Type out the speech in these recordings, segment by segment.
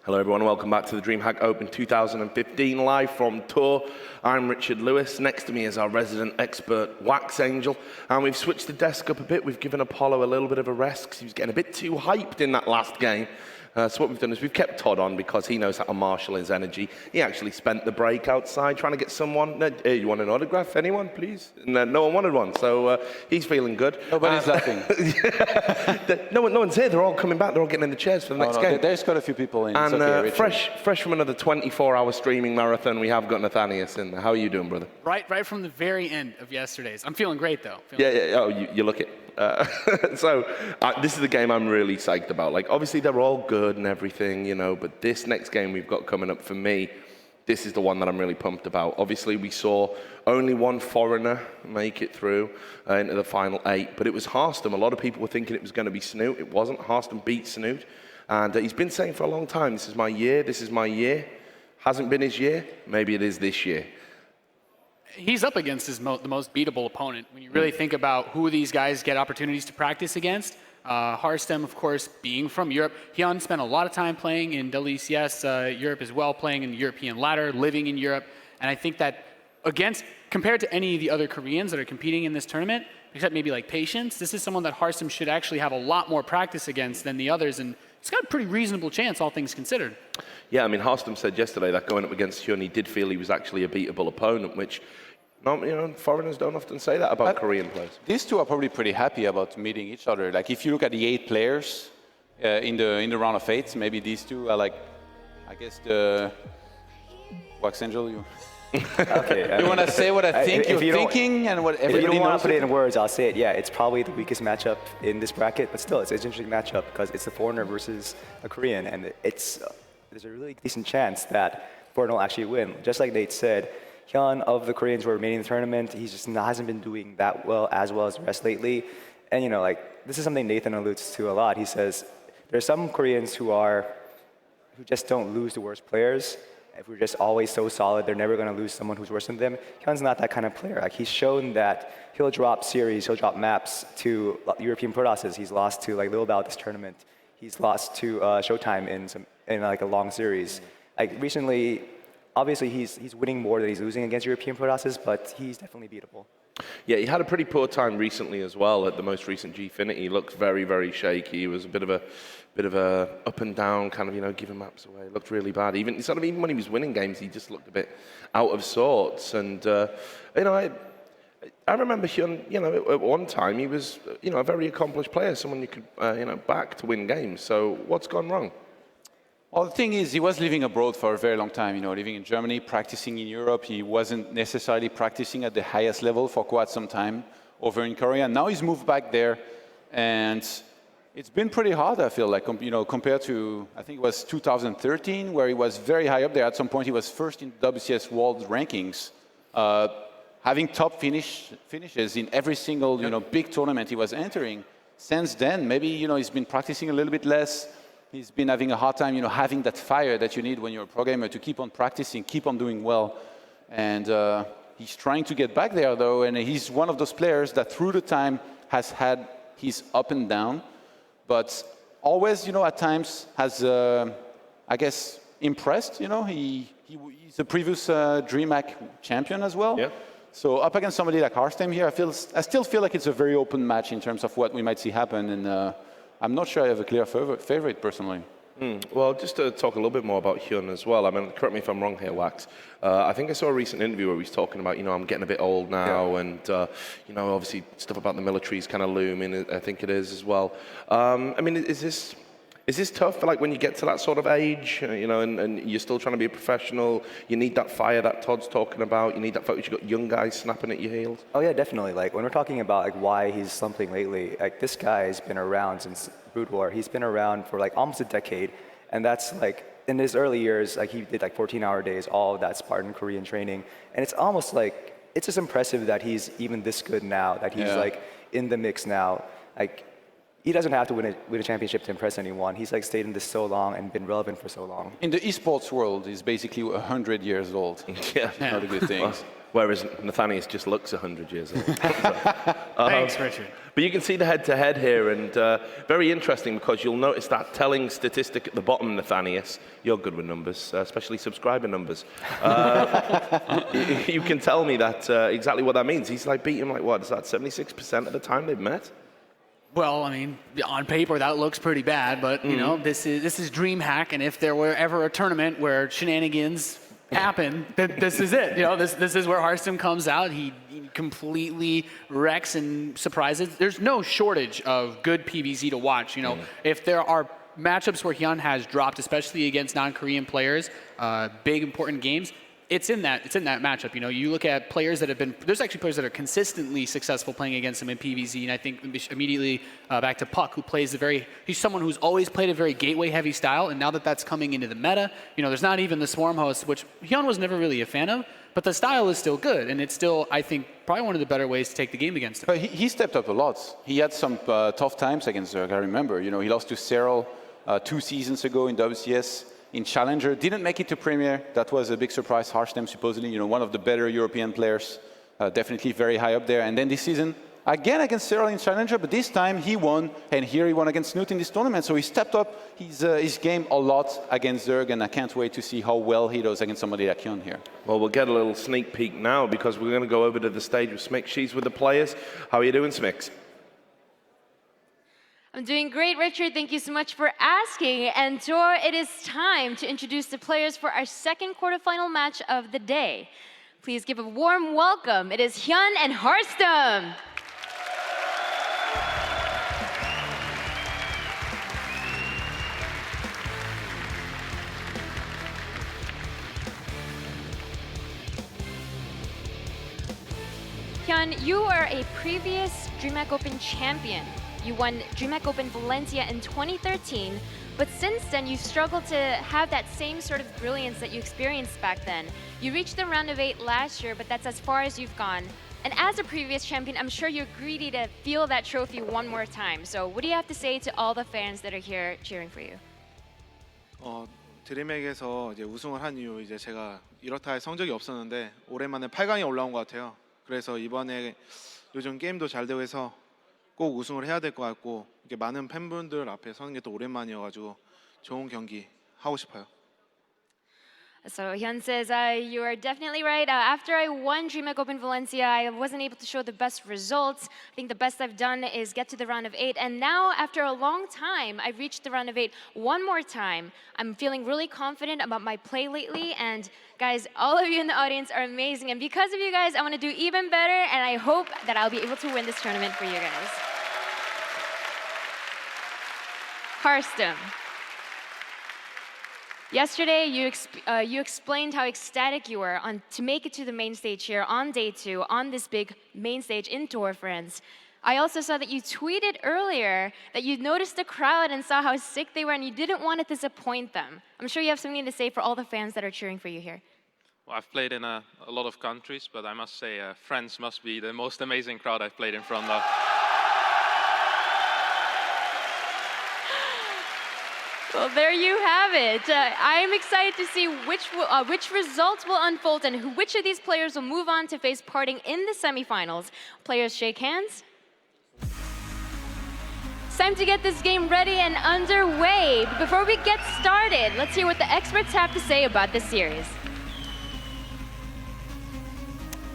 Hello everyone, welcome back to the DreamHack Open 2015 live from tour. I'm Richard Lewis. Next to me is our resident expert, Wax Angel. And we've switched the desk up a bit. We've given Apollo a little bit of a rest because he was getting a bit too hyped in that last game. So what we've done is we've kept Todd on because he knows how to marshal his energy. He actually spent the break outside trying to get someone. Hey, you want an autograph? Anyone, please? And no one wanted one, so he's feeling good. Nobody's laughing. No one's here. They're all coming back. They're all getting in the chairs for the next game. There's quite a few people in. And okay, fresh from another 24-hour streaming marathon, we have got Nathanius in there. How are you doing, brother? Right from the very end of yesterday's. I'm feeling great, though. Oh, you look it. So this is the game I'm really psyched about. Like, obviously, they're all good and everything, you know, but this next game we've got coming up for me, this is the one that I'm really pumped about. Obviously, we saw only one foreigner make it through into the final 8, but it was Harstem. A lot of people were thinking it was going to be Snoot. It wasn't. Harstem beat Snoot. And he's been saying for a long time, this is my year, this is my year. Hasn't been his year. Maybe it is this year. He's up against the most beatable opponent. When you really think about who these guys get opportunities to practice against, Harstem, of course, being from Europe. HyuN spent a lot of time playing in WCS Europe as well, playing in the European ladder, living in Europe. And I think that compared to any of the other Koreans that are competing in this tournament, except maybe like Patience, this is someone that Harstem should actually have a lot more practice against than the others. And it's got a pretty reasonable chance, all things considered. Yeah, I mean, Harstem said yesterday that going up against HyuN, he did feel he was actually a beatable opponent, which, foreigners don't often say that about Korean players. These two are probably pretty happy about meeting each other. Like, if you look at the 8 players in the round of 8, maybe these two are like, I guess the Wax Angel. You okay. You want to say what I think you're thinking and what everybody knows? If you don't want to put it in words, I'll say it. Yeah, it's probably the weakest matchup in this bracket, but still, it's an interesting matchup because it's a foreigner versus a Korean, and there's a really decent chance that foreigner will actually win. Just like Nate said, HyuN, of the Koreans who are remaining in the tournament, he just hasn't been doing that well as the rest lately. And this is something Nathan alludes to a lot. He says there are some Koreans who just don't lose to worse players. If we're just always so solid, they're never going to lose someone who's worse than them. HyuN's not that kind of player. Like, he's shown that he'll drop series, he'll drop maps to European Protosses. He's lost to like Lil Bao this tournament. He's lost to Showtime in like a long series. Like, recently, obviously he's winning more than he's losing against European Protosses, but he's definitely beatable. Yeah, he had a pretty poor time recently as well at the most recent Gfinity. He looked very, very shaky. He was a bit of a up and down kind of, giving maps away. It looked really bad. Even when he was winning games, he just looked a bit out of sorts. And I remember HyuN, at one time he was, a very accomplished player, someone you could, back to win games. So what's gone wrong? Well, the thing is, he was living abroad for a very long time, living in Germany, practicing in Europe. He wasn't necessarily practicing at the highest level for quite some time over in Korea. Now he's moved back there, and it's been pretty hard, I feel like, compared to, I think it was 2013, where he was very high up there. At some point, he was first in WCS World Rankings, having top finishes in every single, big tournament he was entering. Since then, maybe, he's been practicing a little bit less. He's been having a hard time, having that fire that you need when you're a pro gamer to keep on practicing, keep on doing well. And he's trying to get back there, though, and he's one of those players that through the time has had his up and down, but always, at times has, I guess, impressed. He's a previous DreamHack champion as well. Yeah. So up against somebody like Harstem here, I still feel like it's a very open match in terms of what we might see happen, and I'm not sure I have a clear favorite personally. Well, just to talk a little bit more about HyuN as well, I mean, correct me if I'm wrong here, Wax. I think I saw a recent interview where he was talking about, I'm getting a bit old now, and, obviously stuff about the military is kind of looming, I think it is as well. I mean, is this tough, like, when you get to that sort of age, and you're still trying to be a professional, you need that fire that Todd's talking about, you need that focus, you've got young guys snapping at your heels? Oh, yeah, definitely. Like, when we're talking about, like, why he's slumping lately, like, this guy's been around since Brood War. He's been around for, like, almost a decade, and that's, like, in his early years, like, he did, like, 14-hour days, all of that Spartan Korean training, and it's almost like, it's just impressive that he's even this good now, that he's, like, in the mix now. Like, he doesn't have to win a championship to impress anyone. He's like stayed in this so long and been relevant for so long. In the esports world, he's basically 100 years old. Yeah. Not a good thing. Whereas Nathanius just looks 100 years old. Thanks, Richard. But you can see the head-to-head here, and very interesting because you'll notice that telling statistic at the bottom, Nathanius. You're good with numbers, especially subscriber numbers. You can tell me that exactly what that means. He's like beating like what is that? 76% of the time they've met. Well, I mean, on paper that looks pretty bad, but you know, this is DreamHack, and if there were ever a tournament where shenanigans happen, this is it. You know, this is where Harstem comes out. He completely wrecks and surprises. There's no shortage of good PvZ to watch. You know, if there are matchups where HyuN has dropped, especially against non-Korean players, big important games, it's in that matchup. You know, you look at players that have been, there's actually players that are consistently successful playing against him in PvZ, and I think immediately back to Puck, who plays he's someone who's always played a very gateway-heavy style, and now that that's coming into the meta, you know, there's not even the Swarm host, which HyuN was never really a fan of, but the style is still good, and it's still, I think, probably one of the better ways to take the game against him. But he stepped up a lot. He had some tough times against Zerg, I remember. You know, he lost to Cyril 2 seasons ago in WCS. In Challenger, didn't make it to Premier. That was a big surprise. Harstem, supposedly, you know, one of the better European players, definitely very high up there. And then this season, again against Cyril in Challenger, but this time he won, and here he won against Snoot in this tournament. So he stepped up his game a lot against Zerg, and I can't wait to see how well he does against somebody like HyuN here. Well, we'll get a little sneak peek now because we're going to go over to the stage with Smix. She's with the players. How are you doing, Smix? I'm doing great, Richard. Thank you so much for asking. And Dor, it is time to introduce the players for our second quarterfinal match of the day. Please give a warm welcome. It is HyuN and Harstem. HyuN, you are a previous DreamHack Open champion. You won DreamHack Open Valencia in 2013, but since then you've struggled to have that same sort of brilliance that you experienced back then. You reached the round of 8 last year, but that's as far as you've gone. And as a previous champion, I'm sure you're greedy to feel that trophy one more time. So what do you have to say to all the fans that are here cheering for you? 드림핵에서 이제 우승을 한 이후 이제 제가 이렇다 할 성적이 없었는데 오랜만에 8강에 올라온 것 같아요. 그래서 이번에 요즘 게임도 잘 되고 해서 꼭 우승을 해야 될 것 같고 이렇게 많은 팬분들 앞에 서는 게 또 오랜만이어가지고 좋은 경기 하고 싶어요. So HyuN says, you are definitely right. After I won DreamHack Open Valencia, I wasn't able to show the best results. I think the best I've done is get to the round of 8. And now, after a long time, I've reached the round of 8 one more time. I'm feeling really confident about my play lately. And guys, all of you in the audience are amazing. And because of you guys, I want to do even better. And I hope that I'll be able to win this tournament for you guys. Harstem. Yesterday, you explained how ecstatic you were to make it to the main stage here on day 2, on this big main stage in Tour France. I also saw that you tweeted earlier that you noticed the crowd and saw how sick they were and you didn't want to disappoint them. I'm sure you have something to say for all the fans that are cheering for you here. Well, I've played in a lot of countries, but I must say France must be the most amazing crowd I've played in front of. Well, there you have it. I am excited to see which results will unfold and which of these players will move on to face parting in the semifinals. Players shake hands. It's time to get this game ready and underway. But before we get started, let's hear what the experts have to say about this series.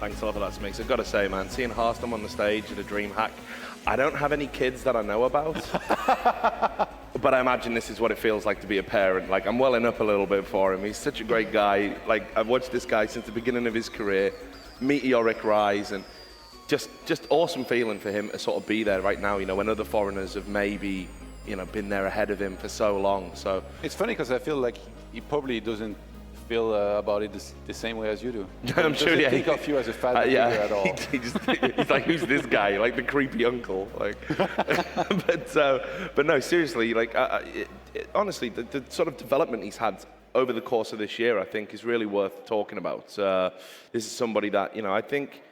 Thanks a lot for that, Smix. I've got to say, man, seeing Harstem on the stage at a DreamHack, I don't have any kids that I know about. But I imagine this is what it feels like to be a parent. Like, I'm welling up a little bit for him. He's such a great guy. Like, I've watched this guy since the beginning of his career, meteoric rise, and just awesome feeling for him to sort of be there right now, you know, when other foreigners have maybe, you know, been there ahead of him for so long. So it's funny because I feel like he probably doesn't feel about it the same way as you do. I'm sure, yeah. Think of you as a father figure at all. He's like, who's this guy? Like the creepy uncle. Like, but no, seriously. Like, honestly, the sort of development he's had over the course of this year, I think, is really worth talking about. This is somebody that, you know, I think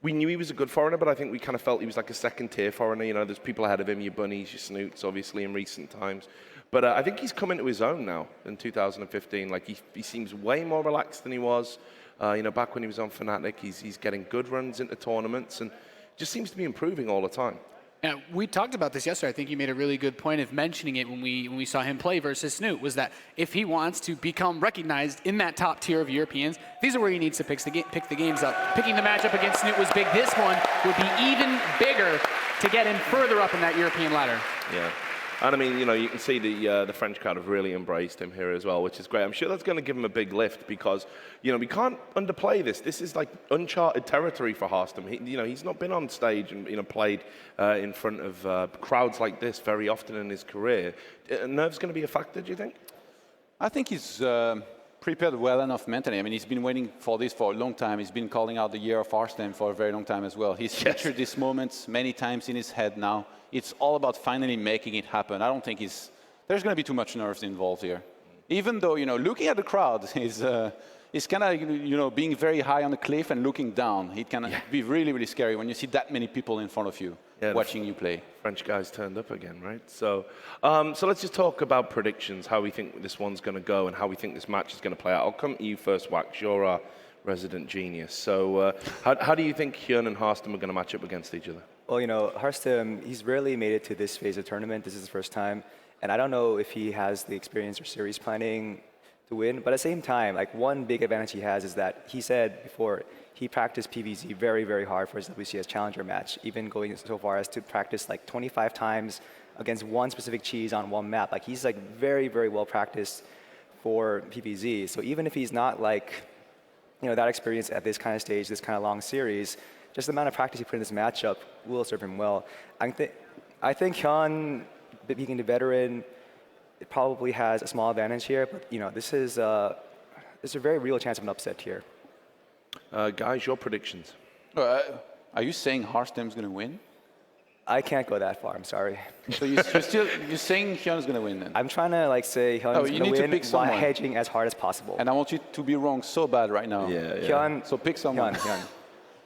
we knew he was a good foreigner, but I think we kind of felt he was like a second-tier foreigner. You know, there's people ahead of him, your Bunnies, your Snoots, obviously, in recent times. But I think he's come into his own now in 2015. Like, he seems way more relaxed than he was. Back when he was on Fnatic, he's getting good runs into tournaments and just seems to be improving all the time. Yeah, we talked about this yesterday. I think you made a really good point of mentioning it when we saw him play versus Snoot, was that if he wants to become recognized in that top tier of Europeans, these are where he needs to pick the games up. Picking the matchup against Snoot was big. This one would be even bigger to get him further up in that European ladder. Yeah. And I mean, you can see the French crowd have really embraced him here as well, which is great. I'm sure that's going to give him a big lift because, we can't underplay this. This is like uncharted territory for Harstem. He's not been on stage and, played in front of crowds like this very often in his career. Nerves going to be a factor, do you think? I think he's prepared well enough mentally. I mean, he's been waiting for this for a long time. He's been calling out the year of Harstem for a very long time as well. He's featured these moments many times in his head now. It's all about finally making it happen. I don't think there's going to be too much nerves involved here. Even though, looking at the crowd is kind of, being very high on the cliff and looking down. It can be really, really scary when you see that many people in front of you watching you play. French guys turned up again, right? So let's just talk about predictions, how we think this one's going to go and how we think this match is going to play out. I'll come to you first, Wax. You're our resident genius. So how do you think HyuN and Harstem are going to match up against each other? Well, Harstem, he's rarely made it to this phase of tournament. This is his first time. And I don't know if he has the experience or series planning to win. But at the same time, one big advantage he has is that he said before, he practiced PvZ very, very hard for his WCS Challenger match, even going so far as to practice 25 times against one specific cheese on one map. He's very, very well practiced for PvZ. So even if he's not that experience at this kind of stage, this kind of long series, just the amount of practice he put in this matchup will serve him well. I think HyuN, being the veteran, it probably has a small advantage here, but this is a very real chance of an upset here. Guys, your predictions. Are you saying Harstem's going to win? I can't go that far, I'm sorry. So you're saying HyuN's going to win then? I'm trying to say HyuN's going to win while hedging as hard as possible. And I want you to be wrong so bad right now. Yeah. HyuN, so pick someone. HyuN.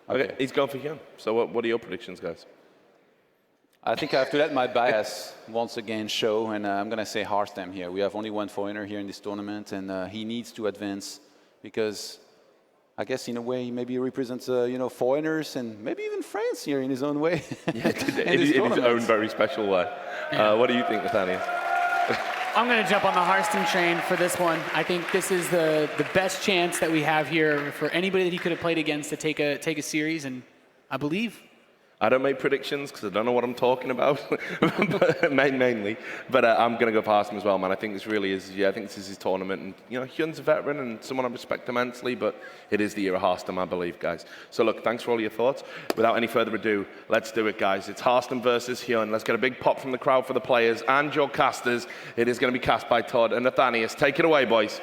Okay, he's going for HyuN. So what are your predictions, guys? I think I have to let my bias once again show, and I'm going to say Harstem here. We have only one foreigner here in this tournament, and he needs to advance because I guess in a way maybe he represents foreigners and maybe even France here in his own way. in his own very special way. What do you think, Nathaniel? I'm going to jump on the Harstem train for this one. I think this is the best chance that we have here for anybody that he could have played against to take a series, and I believe. I don't make predictions because I don't know what I'm talking about, mainly. But I'm going to go for Harstem as well, man. I think this really is, I think this is his tournament. And, HyuN's a veteran and someone I respect immensely, but it is the year of Harstem, I believe, guys. So, look, thanks for all your thoughts. Without any further ado, let's do it, guys. It's Harstem versus HyuN. Let's get a big pop from the crowd for the players and your casters. It is going to be cast by Todd and Nathaniel. Take it away, boys.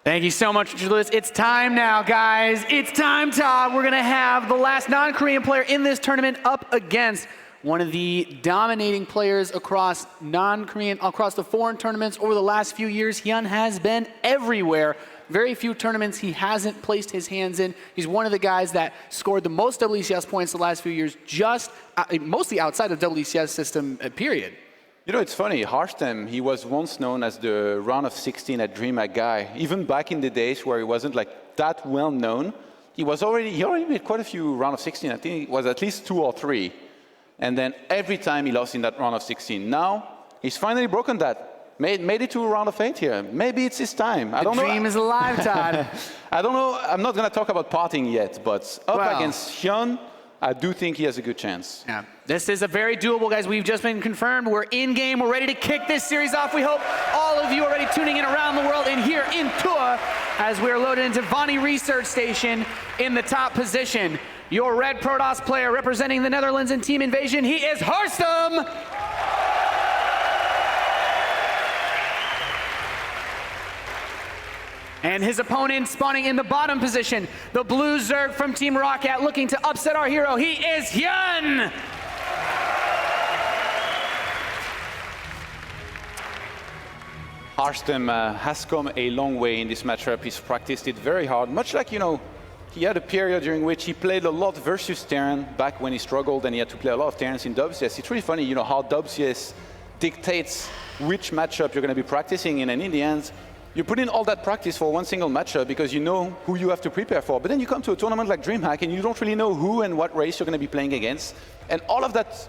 Thank you so much, Richard Lewis. It's time now, guys. It's time, Todd. We're going to have the last non-Korean player in this tournament up against one of the dominating players across the foreign tournaments over the last few years. HyuN has been everywhere. Very few tournaments he hasn't placed his hands in. He's one of the guys that scored the most WCS points the last few years, mostly outside of the WCS system, period. It's funny, Harstem, he was once known as the round of 16 at DreamHack guy. Even back in the days where he wasn't that well known, he already made quite a few round of 16. I think it was at least 2 or 3. And then every time he lost in that round of 16. Now, he's finally broken that. Made it to a round of 8 here. Maybe it's his time. I don't know. The dream is alive, Todd. I don't know. I'm not going to talk about partying yet, but against HyuN, I do think he has a good chance. Yeah, this is a very doable, guys. We've just been confirmed. We're in game. We're ready to kick this series off. We hope all of you are ready tuning in around the world and here in Tua as we're loaded into Vonnie Research Station in the top position. Your red Protoss player representing the Netherlands in Team Invasion, he is Harstem. And his opponent spawning in the bottom position, the blue Zerg from Team Rocket looking to upset our hero. He is HyuN! Harstem has come a long way in this matchup. He's practiced it very hard, much like, he had a period during which he played a lot versus Terran back when he struggled and he had to play a lot of Terrans in WCS. It's really funny, how WCS dictates which matchup you're going to be practicing in. And in the end, you put in all that practice for one single matchup because you know who you have to prepare for. But then you come to a tournament like DreamHack and you don't really know who and what race you're going to be playing against. And all of that,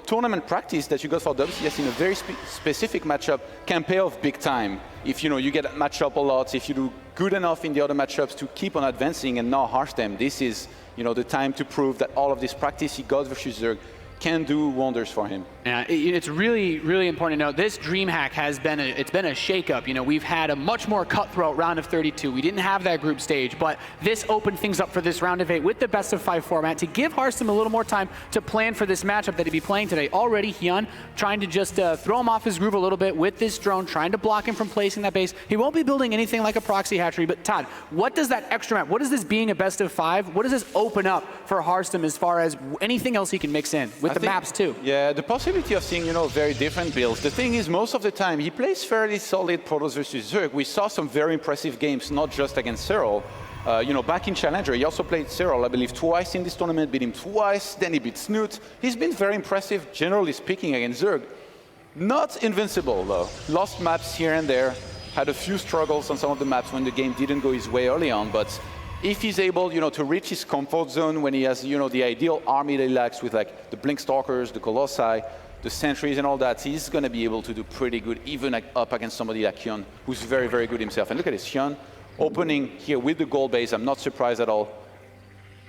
tournament practice that you got for WCS in a very specific matchup can pay off big time. If you get that matchup a lot, if you do good enough in the other matchups to keep on advancing and not Harstem, this is the time to prove that all of this practice he got versus Zerg can do wonders for him. Yeah, it's really, really important to note this DreamHack has been a shakeup. We've had a much more cutthroat round of 32. We didn't have that group stage, but this opened things up for this round of 8 with the best of 5 format to give Harstem a little more time to plan for this matchup that he'd be playing today. Already, HyuN trying to just throw him off his groove a little bit with this drone, trying to block him from placing that base. He won't be building anything like a proxy hatchery, but Todd, what does that extra map, what does this being a best of 5, what does this open up for Harstem as far as anything else he can mix in with the maps too? Yeah, the possibility of seeing, very different builds. The thing is, most of the time, he plays fairly solid Protoss versus Zerg. We saw some very impressive games, not just against Cyril. Back in Challenger, he also played Cyril, I believe, twice in this tournament, beat him twice, then he beat Snoot. He's been very impressive, generally speaking, against Zerg. Not invincible, though. Lost maps here and there, had a few struggles on some of the maps when the game didn't go his way early on, but if he's able, to reach his comfort zone when he has, the ideal army that he likes with like the Blink Stalkers, the Colossi, the Sentries and all that, he's going to be able to do pretty good, even up against somebody like HyuN, who's very, very good himself. And look at this, HyuN opening here with the gold base. I'm not surprised at all.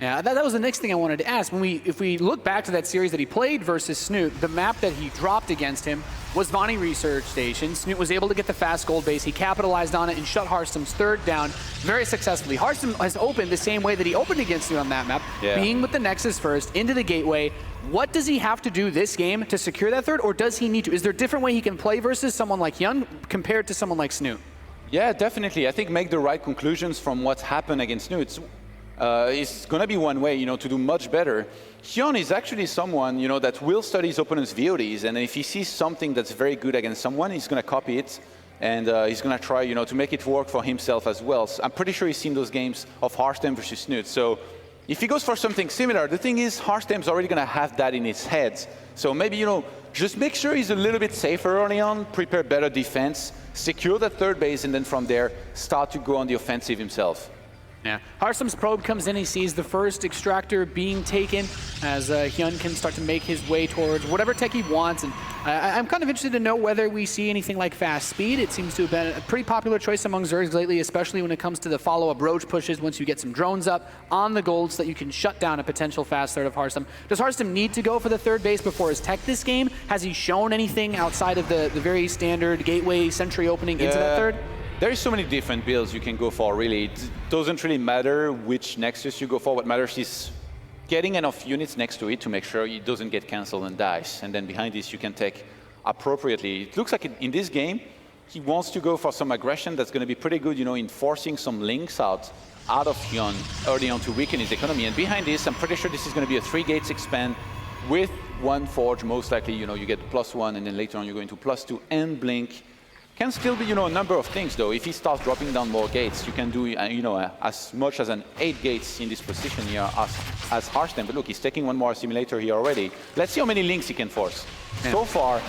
Yeah, that was the next thing I wanted to ask. If we look back to that series that he played versus Snoot, the map that he dropped against him was Vonnie Research Station. Snoot was able to get the fast gold base. He capitalized on it and shut Harstem's third down very successfully. Harstem has opened the same way that he opened against Snoot on that map, being with the Nexus first, into the gateway. What does he have to do this game to secure that third, or does he need to? Is there a different way he can play versus someone like HyuN compared to someone like Snoot? Yeah, definitely. I think make the right conclusions from what's happened against Snoot. It's going to be one way, to do much better. HyuN is actually someone, that will study his opponent's VODs, and if he sees something that's very good against someone, he's going to copy it, and he's going to try, to make it work for himself as well. So I'm pretty sure he's seen those games of Harstem versus Snoot. So if he goes for something similar, the thing is, Harstem's already going to have that in his head. So maybe, just make sure he's a little bit safer early on, prepare better defense, secure that third base, and then from there, start to go on the offensive himself. Yeah, Harstem's probe comes in, he sees the first extractor being taken as HyuN can start to make his way towards whatever tech he wants. And I'm kind of interested to know whether we see anything like fast speed. It seems to have been a pretty popular choice among Zergs lately, especially when it comes to the follow-up roach pushes once you get some drones up on the gold so that you can shut down a potential fast third of Harstem. Does Harstem need to go for the third base before his tech this game? Has he shown anything outside of the very standard gateway sentry opening into that third? There's so many different builds you can go for, really. It doesn't really matter which Nexus you go for. What matters is getting enough units next to it to make sure it doesn't get cancelled and dies. And then behind this, you can take appropriately. It looks like in this game, he wants to go for some aggression that's going to be pretty good, in forcing some links out of HyuN early on to weaken his economy. And behind this, I'm pretty sure this is going to be a 3 gates expand with 1 Forge. Most likely, you get +1, and then later on, you're going to +2 and Blink. Can still be, a number of things, though. If he starts dropping down more gates, you can do, as much as an 8 gates in this position here as Harstem. But look, he's taking 1 more assimilator here already. Let's see how many links he can force. Yeah. So far,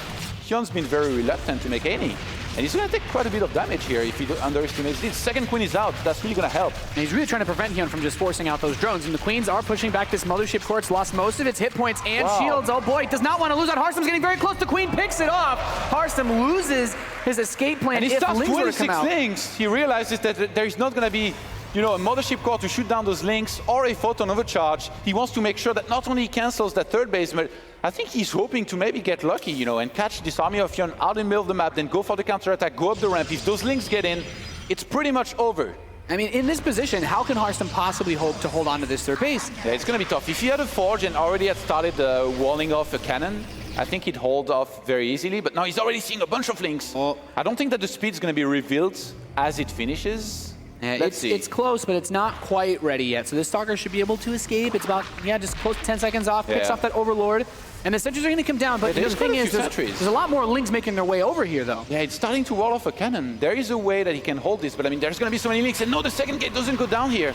HyuN's been very reluctant to make any. And he's going to take quite a bit of damage here if he underestimates this. Second Queen is out. That's really going to help. And he's really trying to prevent HyuN from just forcing out those drones. And the Queens are pushing back this Mothership Core. It's lost most of its hit points and shields. Oh boy, does not want to lose out. Harstem's getting very close. The Queen picks it off. Harstem loses his escape plan. And he starts 26 links. He realizes that there is not going to be a Mothership Core to shoot down those links or a photon overcharge. He wants to make sure that not only he cancels that third base, but I think he's hoping to maybe get lucky, and catch this army of HyuN out in the middle of the map, then go for the counterattack, go up the ramp. If those links get in, it's pretty much over. I mean, in this position, how can Harstem possibly hope to hold on to this third base? Yeah, it's going to be tough. If he had a Forge and already had started walling off a cannon, I think he'd hold off very easily. But now he's already seeing a bunch of links. I don't think that the speed's going to be revealed as it finishes. Yeah, it's close, but it's not quite ready yet. So this Stalker should be able to escape. It's about, just close to 10 seconds off, picks off that Overlord. And the sentries are going to come down, but the thing is, there's a lot more links making their way over here, though. Yeah, it's starting to wall off a cannon. There is a way that he can hold this, but I mean, there's going to be so many links. And no, the second gate doesn't go down here.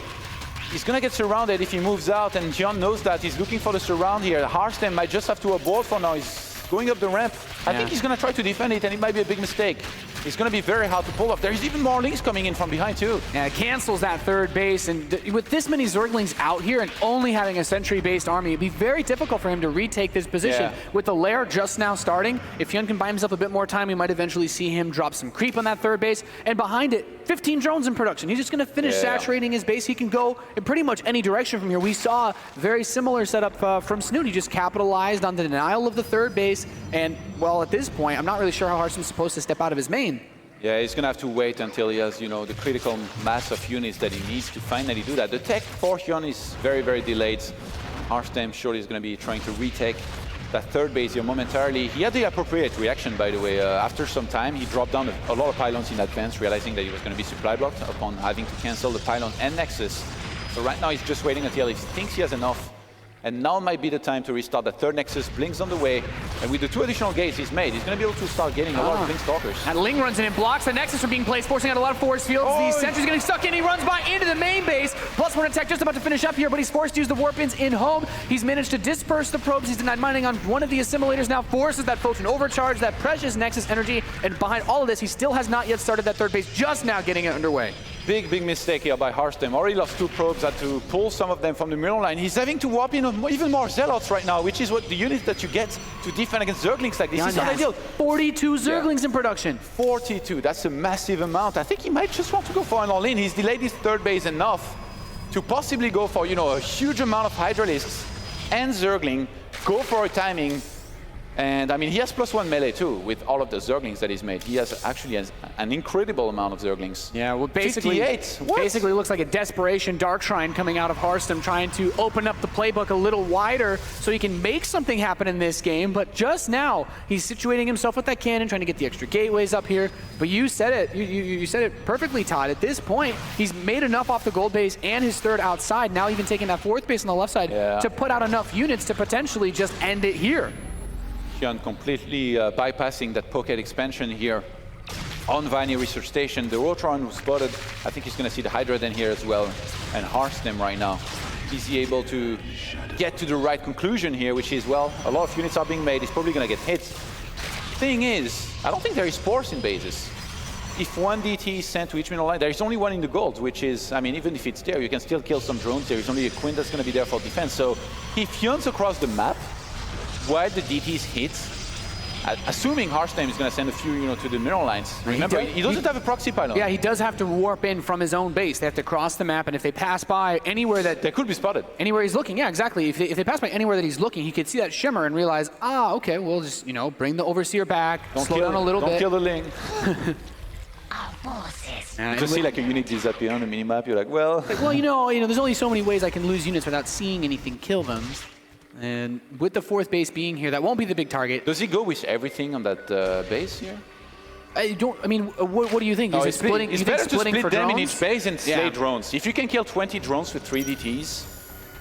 He's going to get surrounded if he moves out, and HyuN knows that. He's looking for the surround here. Harstem might just have to abort for now. He's going up the ramp. I think he's going to try to defend it, and it might be a big mistake. It's going to be very hard to pull off. There's even more links coming in from behind, too. Yeah, it cancels that third base, and with this many Zerglings out here and only having a sentry-based army, it'd be very difficult for him to retake this position. Yeah. With the lair just now starting, if HyuN can buy himself a bit more time, we might eventually see him drop some creep on that third base, and behind it, 15 drones in production. He's just going to finish saturating his base. He can go in pretty much any direction from here. We saw very similar setup from Snoot. He just capitalized on the denial of the third base, and, well, at this point, I'm not really sure how Harstem's supposed to step out of his main. Yeah, he's going to have to wait until he has, you know, the critical mass of units that he needs to finally do that. The tech for HyuN is very, very delayed. Harstem surely is going to be trying to retake that third base here momentarily. He had the appropriate reaction, by the way. After some time, he dropped down a lot of pylons in advance, realizing that he was going to be supply blocked upon having to cancel the pylon and Nexus. So right now, he's just waiting until he thinks he has enough. And now might be the time to restart. The third Nexus, Blink's on the way. And with the 2 additional gates he's made, he's going to be able to start getting a lot of Blink Stalkers. And Ling runs in and blocks the Nexus from being placed, forcing out a lot of force fields. The sentry's getting stuck in. He runs by into the main base. Plus one attack just about to finish up here, but he's forced to use the warp-ins in home. He's managed to disperse the probes. He's denied mining on one of the assimilators. Now forces that photon overcharge, that precious Nexus energy. And behind all of this, he still has not yet started that third base, just now getting it underway. Big mistake here by Harstem. Already lost 2 probes, had to pull some of them from the middle line. He's having to warp in even more Zealots right now, which is what the unit that you get to defend against Zerglings like this is not ideal. 42 Zerglings in production. 42, that's a massive amount. I think he might just want to go for an all-in. He's delayed his third base enough to possibly go for, you know, a huge amount of Hydralisks and Zergling, go for a timing. And I mean, he has +1 melee too, with all of the Zerglings that he's made. He has actually an incredible amount of Zerglings. Yeah, well, basically, 58. basically looks like a desperation Dark Shrine coming out of Harstem, trying to open up the playbook a little wider so he can make something happen in this game. But just now, he's situating himself with that cannon, trying to get the extra gateways up here. But you said it, you said it perfectly, Todd. At this point, he's made enough off the gold base and his third outside, now even taking that fourth base on the left side, to put out enough units to potentially just end it here. HyuN completely bypassing that pocket expansion here on Viney Research Station. The Rotron was spotted. I think he's going to see the Hydra then here as well. And Harstem right now. Is he able to get to the right conclusion here, which is, well, a lot of units are being made. He's probably going to get hit. Thing is, I don't think there is force in bases. If one DT is sent to each middle line, there is only one in the gold, which is, I mean, even if it's there, you can still kill some drones. There is only a Quinn that's going to be there for defense. So if HyuN's across the map, while the DTs hit, assuming Harstem is going to send a few, you know, to the mineral lines. Remember, he doesn't have a proxy pylon. Yeah, he does have to warp in from his own base. They have to cross the map, and if they pass by anywhere that... They could be spotted. Anywhere he's looking, yeah, exactly. If they pass by anywhere that he's looking, he could see that shimmer and realize, okay, we'll just, you know, bring the Overseer back, slow down a little bit. Don't kill the Ling. You just see like a unit disappear on the minimap, you're like, well... Well, you know, there's only so many ways I can lose units without seeing anything kill them. And with the fourth base being here, that won't be the big target. Does he go with everything on that base here? I mean, what do you think? No, Is it splitting? It's better to split them in each base and slay Yeah. drones. If you can kill 20 drones with 3 DTs,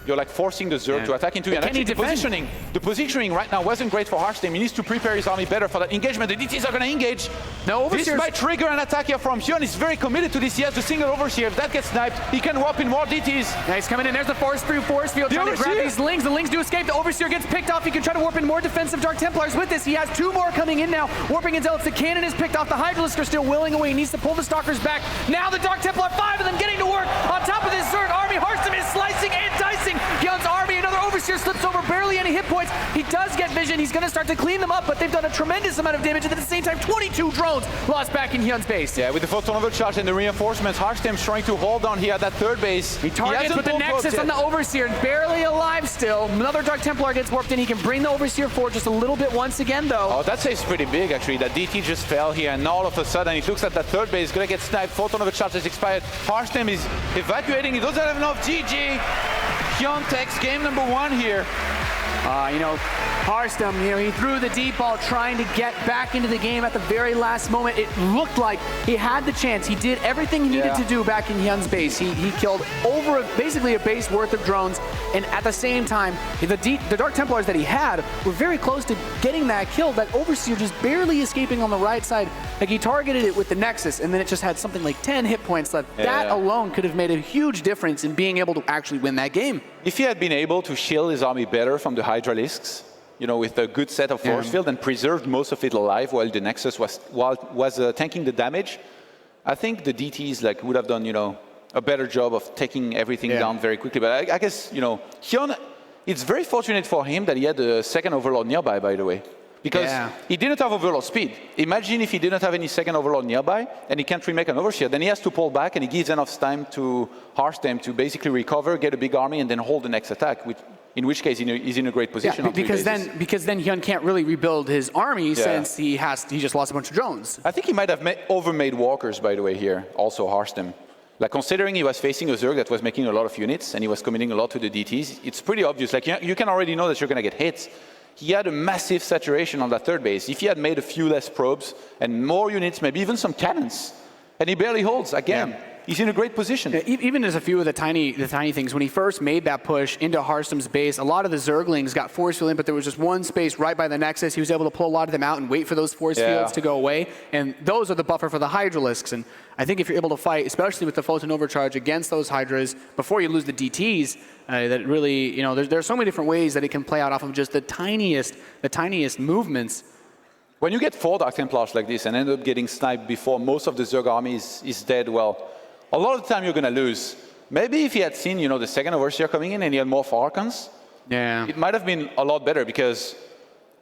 you're like forcing the Zerg to attack into you. And Can he actually, the positioning right now wasn't great for Harstem. He needs to prepare his army better for that engagement. The DTs are going to engage. No, This might trigger an attack here from HyuN. He's very committed to this. He has the single Overseer. If that gets sniped, he can warp in more DTs. Nice, coming in. There's the force field trying to grab these Lings. The Lings do escape. The Overseer gets picked off. He can try to warp in more defensive Dark Templars with this. He has 2 more coming in now. Warping in Zealots. The cannon is picked off. The Hydralisks are still willing away. He needs to pull the Stalkers back. Now the Dark Templar, 5 of them getting to work. On top of this Zerg army, Harstem is slicing and dicing HyuN's army. Another Overseer slips over, barely any hit points. He does get vision. He's going to start to clean them up, but they've done a tremendous amount of damage. And at the same time, 22 drones lost back in HyuN's base. Yeah, with the photon overcharge and the reinforcements, Harstem's trying to hold on here at that third base. He targets with the Nexus on the Overseer, barely alive still. Another Dark Templar gets warped in. He can bring the Overseer forward just a little bit once again, though. Oh, that saves pretty big, actually. That DT just fell here, and all of a sudden, he looks at that third base, going to get sniped. Photon overcharge has expired. Harstem is evacuating. He doesn't have enough. GG. HyuN takes game number 1 here. Harstem, he threw the deep ball trying to get back into the game at the very last moment. It looked like he had the chance. He did everything he needed to do back in HyuN's base. He killed over basically a base worth of drones, and at the same time, the Dark Templars that he had were very close to getting that kill. That Overseer just barely escaping on the right side. Like, he targeted it with the Nexus, and then it just had something like 10 hit points left. That alone could have made a huge difference in being able to actually win that game. If he had been able to shield his army better from the Hydralisks, with a good set of force field and preserved most of it alive while the Nexus was tanking the damage. I think the DTs would have done, a better job of taking everything down very quickly. But I guess, HyuN, it's very fortunate for him that he had the second Overlord nearby, by the way. Because he didn't have Overlord speed. Imagine if he didn't have any second Overlord nearby and he can't remake an Overseer, then he has to pull back and he gives enough time to Harstem to basically recover, get a big army, and then hold the next attack, in which case he's in a great position. Yeah, because then HyuN can't really rebuild his army since he just lost a bunch of drones. I think he might have overmade walkers, by the way, here, also Harstem. Considering he was facing a Zerg that was making a lot of units and he was committing a lot to the DTs, it's pretty obvious. You can already know that you're going to get hits. He had a massive saturation on that third base. If he had made a few less probes and more units, maybe even some cannons, and he barely holds, again, he's in a great position. Even as a few of the tiny things, when he first made that push into Harstem's base, a lot of the Zerglings got force field in, but there was just one space right by the Nexus. He was able to pull a lot of them out and wait for those force fields to go away, and those are the buffer for the Hydralisks. And I think if you're able to fight, especially with the Photon Overcharge against those Hydras, before you lose the DTs, that really, there's so many different ways that it can play out off of just the tiniest movements. When you get 4 Dark Templars like this and end up getting sniped before most of the Zerg army is dead, well, a lot of the time you're going to lose. Maybe if he had seen, the second Overseer coming in and he had more Falcons, it might have been a lot better because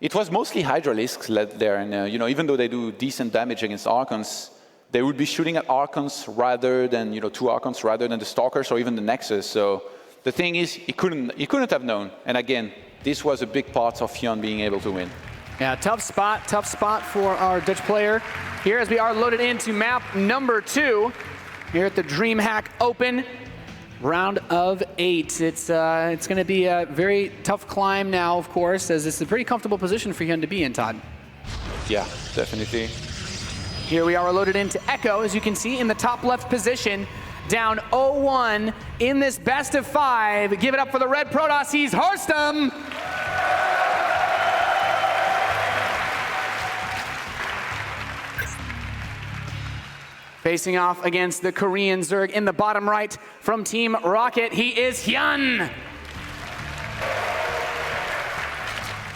it was mostly Hydralisks led there. And, even though they do decent damage against Archons, they would be shooting at Archons rather than, 2 Archons rather than the Stalkers or even the Nexus. So the thing is, he couldn't have known. And again, this was a big part of HyuN being able to win. Yeah, tough spot for our Dutch player here as we are loaded into map number 2 here at the DreamHack Open, round of 8. It's going to be a very tough climb now, of course, as it's a pretty comfortable position for HyuN to be in, Todd. Yeah, definitely. Here we are loaded into Echo, as you can see, in the top left position, down 0-1 in this best of 5. Give it up for the Red Protoss. He's Harstem. Facing off against the Korean Zerg in the bottom right from Team Rocket, he is HyuN.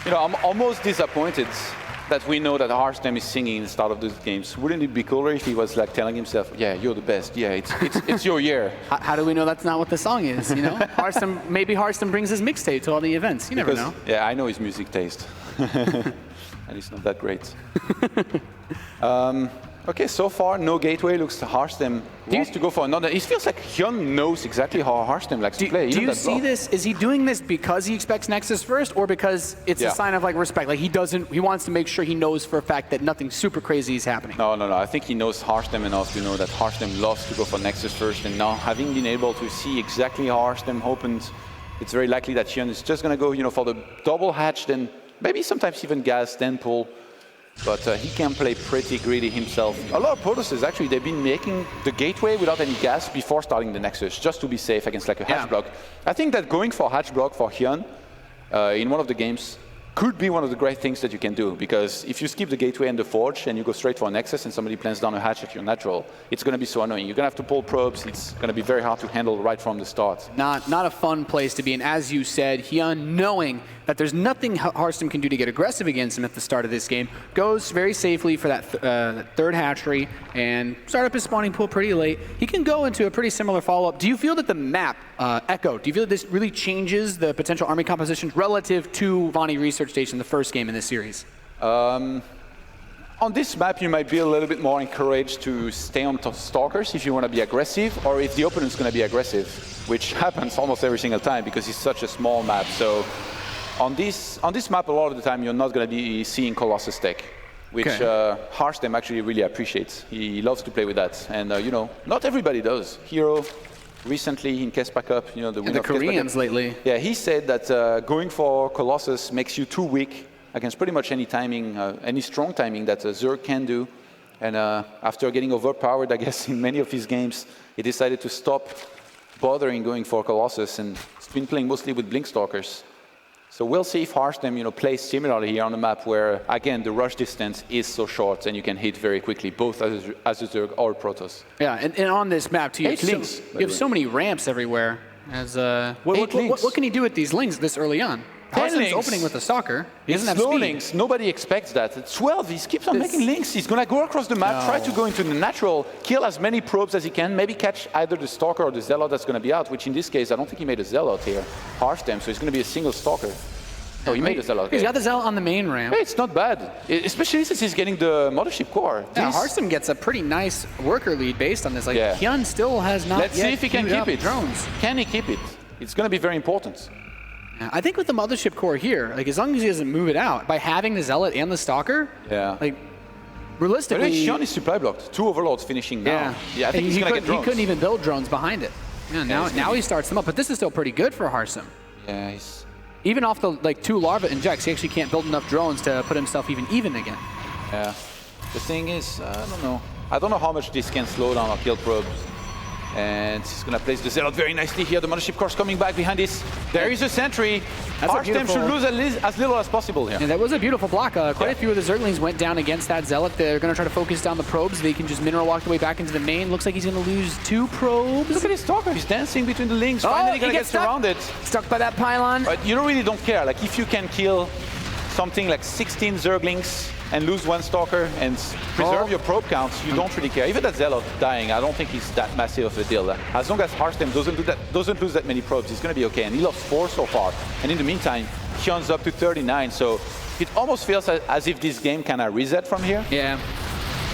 I'm almost disappointed that we know that Harstem is singing in the start of these games. Wouldn't it be cooler if he was telling himself, yeah, you're the best, yeah, it's your year. How do we know that's not what the song is, Maybe Harstem brings his mixtape to all the events, you never know. Yeah, I know his music taste. And it's not that great. Okay, so far, no gateway. Looks Harstem wants to go for another. It feels like HyuN knows exactly how Harstem likes to play. Do you see this? Is he doing this because he expects Nexus first, or because it's a sign of respect? He wants to make sure he knows for a fact that nothing super crazy is happening. No. I think he knows Harstem enough to know that Harstem loves to go for Nexus first. And now, having been able to see exactly how Harstem opens, it's very likely that HyuN is just going to go, for the double hatch, then maybe sometimes even gas, then pull. But he can play pretty greedy himself. A lot of Protosses, actually, they've been making the gateway without any gas before starting the Nexus, just to be safe against a hatch block. I think that going for hatch block for HyuN in one of the games could be one of the great things that you can do, because if you skip the gateway and the forge and you go straight for a Nexus and somebody plants down a hatch at your natural, it's going to be so annoying. You're going to have to pull probes. It's going to be very hard to handle right from the start. Not a fun place to be. And as you said, HyuN, knowing that there's nothing Harstem can do to get aggressive against him at the start of this game, goes very safely for that third hatchery and start up his spawning pool pretty late. He can go into a pretty similar follow-up. Do you feel that the map, Echo, do you feel that this really changes the potential army composition relative to Vonnie Research Station, the first game in this series? On this map, you might be a little bit more encouraged to stay on Stalkers if you want to be aggressive, or if the opponent's going to be aggressive, which happens almost every single time because it's such a small map. So on this map, a lot of the time, you're not going to be seeing Colossus tech, which Harstem actually really appreciates. He loves to play with that. And, not everybody does. Hero, recently in Kespa Cup, the winner and the of Koreans Cup, lately. Yeah, he said that going for Colossus makes you too weak against pretty much any timing, any strong timing that Zerg can do. And after getting overpowered, I guess, in many of his games, he decided to stop bothering going for Colossus, and he's been playing mostly with Blink Stalkers. So we'll see if Harstem, plays similarly here on the map where, again, the rush distance is so short and you can hit very quickly, both as a Zerg or Protoss. Yeah, and on this map, too, you have so many ramps everywhere. As Lynx? what can he do with these Lings this early on? Harstem's Lynx. opening with the Stalker. He doesn't have Slow speed. Lynx. Nobody expects that. At 12, he keeps on making links. He's going to go across the map, try to go into the natural, kill as many probes as he can, maybe catch either the Stalker or the Zealot that's going to be out, which in this case, I don't think he made a Zealot here. Harstem, so it's going to be a single Stalker. Oh, he made a Zealot. He's got the Zealot on the main ramp. Hey, it's not bad, especially since he's getting the Mothership Core. Yeah, Harstem gets a pretty nice worker lead based on this. Like, Yeah. HyuN still has not Let's yet see if he can queued keep up it. drones. Can he keep it? It's going to be very important. Yeah, I think with the Mothership Core here, like as long as he doesn't move it out, by having the Zealot and the Stalker, Yeah. like But realistically, HyuN is supply blocked. 2 Overlords finishing now. yeah, I think he's going to get drones. He couldn't even build drones behind it. Yeah, now he starts them up, but this is still pretty good for Harstem. Yeah, he's... Even off the 2 larva injects, he actually can't build enough drones to put himself even again. Yeah. The thing is, I don't know. I don't know how much this can slow down or kill probes. And he's going to place the Zealot very nicely here. The Mothership Core's coming back behind this. There is a sentry. That's a Harstem beautiful- should lose as little as possible here. And that was a beautiful block. Quite a few of the Zerglings went down against that Zealot. They're going to try to focus down the probes. They can just mineral walk their way back into the main. Looks like he's going to lose 2 probes. Look at his Stalker. He's dancing between the links. Finally he going to gets get stuck. surrounded. Stuck by that pylon. But you really don't care. Like, if you can kill something like 16 Zerglings and lose 1 Stalker and preserve your probe counts, you don't really care. Even that Zealot dying, I don't think he's that massive of a deal. As long as Harstem doesn't lose that many probes, he's going to be okay. And he lost 4 so far. And in the meantime, HyuN's up to 39. So it almost feels as if this game kind of reset from here. Yeah.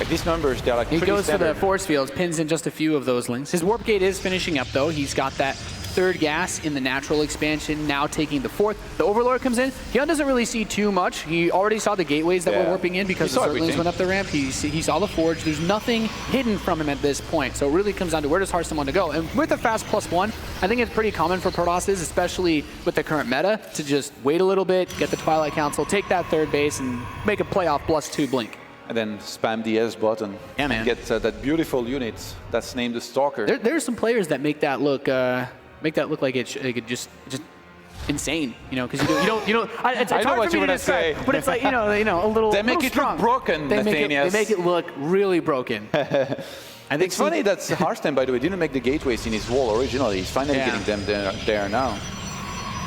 Like, these numbers, they're like He pretty goes standard. for the force fields, pins in just a few of those links. His warp gate is finishing up, though. He's got that 3rd gas in the natural expansion, now taking the 4th. The Overlord comes in. HyuN doesn't really see too much. He already saw the gateways that were warping in because He the saw Zerglings everything. went up the ramp. He saw the Forge. There's nothing hidden from him at this point. So it really comes down to where does Harstem want to go. And with the fast +1, I think it's pretty common for Protosses, especially with the current meta, to just wait a little bit, get the Twilight Council, take that 3rd base, and make a playoff +2 blink. And then spam the S button. Yeah, man. And get that beautiful unit that's named the Stalker. There's some players that make that look like it just insane, you know, because you don't. It's I know hard what for me you're to gonna describe, say. but it's like a little. They make little it look strong. broken, They Nathanias. make it look really broken. I think It's funny that Harstem, by the way, didn't make the gateways in his wall originally. He's finally Yeah. getting them there now.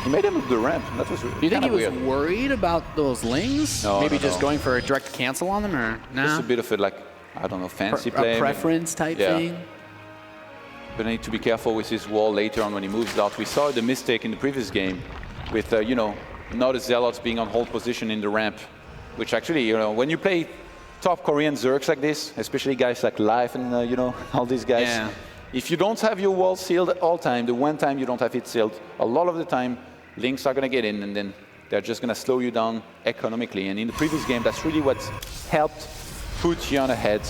He made them up the ramp. That was Do you think kinda he was weird. worried about those Lings? No, Maybe no, just no. going for a direct cancel on them, or Just no? a bit of a, I don't know, fancy A play. preference type Yeah. thing. But I need to be careful with his wall later on when he moves out. We saw the mistake in the previous game with, not a Zealots being on hold position in the ramp, which actually, when you play top Korean Zergs like this, especially guys like Life and, all these guys, Yeah. if you don't have your wall sealed at all time, the one time you don't have it sealed, a lot of the time, Links are going to get in and then they're just going to slow you down economically. And in the previous game, that's really what's helped put HyuN ahead.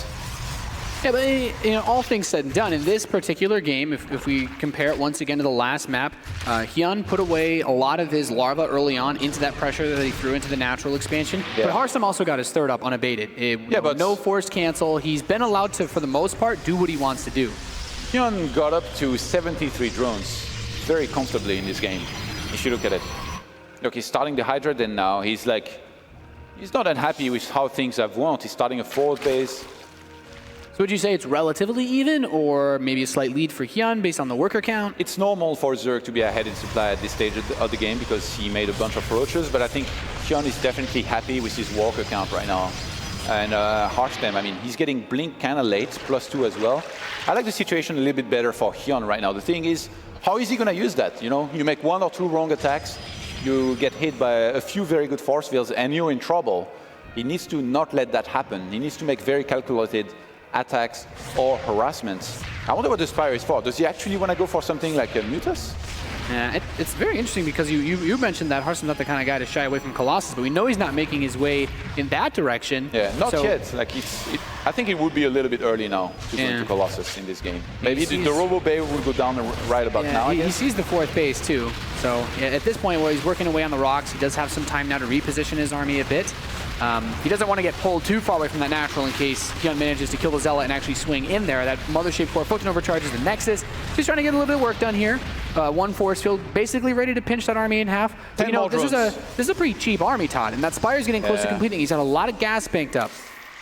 Yeah, but all things said and done, in this particular game, if we compare it once again to the last map, HyuN put away a lot of his larva early on into that pressure that he threw into the natural expansion. Yeah. But Harstem also got his 3rd up unabated. but no forced cancel. He's been allowed to, for the most part, do what he wants to do. HyuN got up to 73 drones very comfortably in this game, if you look at it. Look, he's starting the Hydra, then now he's not unhappy with how things have went. He's starting a 4th base. So would you say it's relatively even, or maybe a slight lead for HyuN based on the worker count? It's normal for Zerg to be ahead in supply at this stage of the game because he made a bunch of approaches, but I think HyuN is definitely happy with his walker count right now. And Harstem, he's getting Blink kind of late, +2 as well. I like the situation a little bit better for HyuN right now. The thing is, how is he going to use that? You make 1 or 2 wrong attacks, you get hit by a few very good force fields, and you're in trouble. He needs to not let that happen. He needs to make very calculated attacks or harassments. I wonder what the Spire is for. Does he actually want to go for something like a Mutas? Yeah, it's very interesting because you mentioned that Harstem's not the kind of guy to shy away from Colossus, but we know he's not making his way in that direction. Yeah, not So- yet. I think it would be a little bit early now to go into Colossus in this game. Maybe the Robo Bay will go down right about now. I He guess. sees the 4th base too. So at this point, where he's working away on the rocks, he does have some time now to reposition his army a bit. He doesn't want to get pulled too far away from that natural in case HyuN manages to kill the Zealot and actually swing in there. That Mothership Core Photon overcharges the Nexus. He's trying to get a little bit of work done here. 1 force field, basically ready to pinch that army in half. But, 10 more this drones. is a pretty cheap army, Todd, and that Spire's getting close to completing. He's had a lot of gas banked up.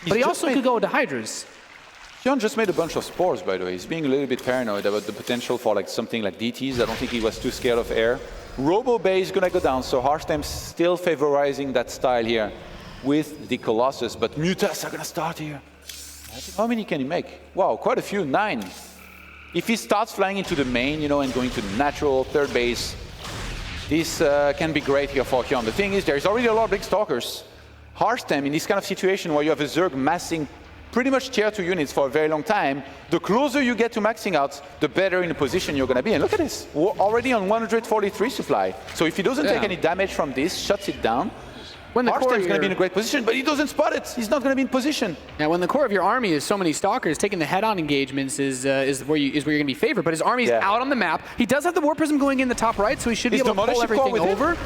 But he just also made- could go to Hydras. HyuN just made a bunch of spores, by the way. He's being a little bit paranoid about the potential for like something like DTs. I don't think he was too scared of air. Robo Bay is going to go down, so Harstem still favorizing that style here with the Colossus, but Mutas are going to start here. How many can he make? Wow, quite a few, 9. If he starts flying into the main, and going to the natural third base, this can be great here for HyuN. The thing is, there's already a lot of big stalkers. Harstem, in this kind of situation where you have a Zerg massing pretty much tier 2 units for a very long time, the closer you get to maxing out, the better in a position you're going to be. And look at this, we're already on 143 supply. So if he doesn't take any damage from this, shuts it down, Harstem's going to be in a great position, but he doesn't spot it. He's not going to be in position. Now, when the core of your army is so many stalkers, taking the head-on engagements is where you're going to be favored. But his army's out on the map. He does have the War Prism going in the top right, so he should be able to pull everything over.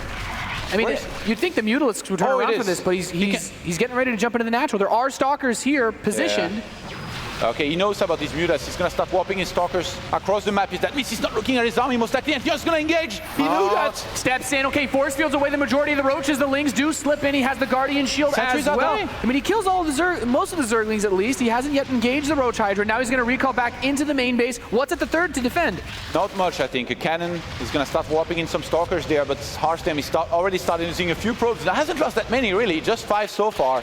I mean, you'd think the Mutalisks would turn around for this, but he's getting ready to jump into the natural. There are stalkers here positioned. Okay, he knows about these Mutas. He's going to start warping his stalkers across the map. That means he's not looking at his army most likely, and he's going to engage. He knew that. Steps in. Okay, force fields away the majority of the roaches. The Lings do slip in. He has the Guardian Shield as well. I mean, he kills all of the most of the Zerglings at least. He hasn't yet engaged the Roach Hydra. Now he's going to recall back into the main base. What's at the third to defend? Not much, I think. A cannon is going to start warping in some stalkers there, but Harstem is already started using a few probes. Now hasn't lost that many, really. Just 5 so far.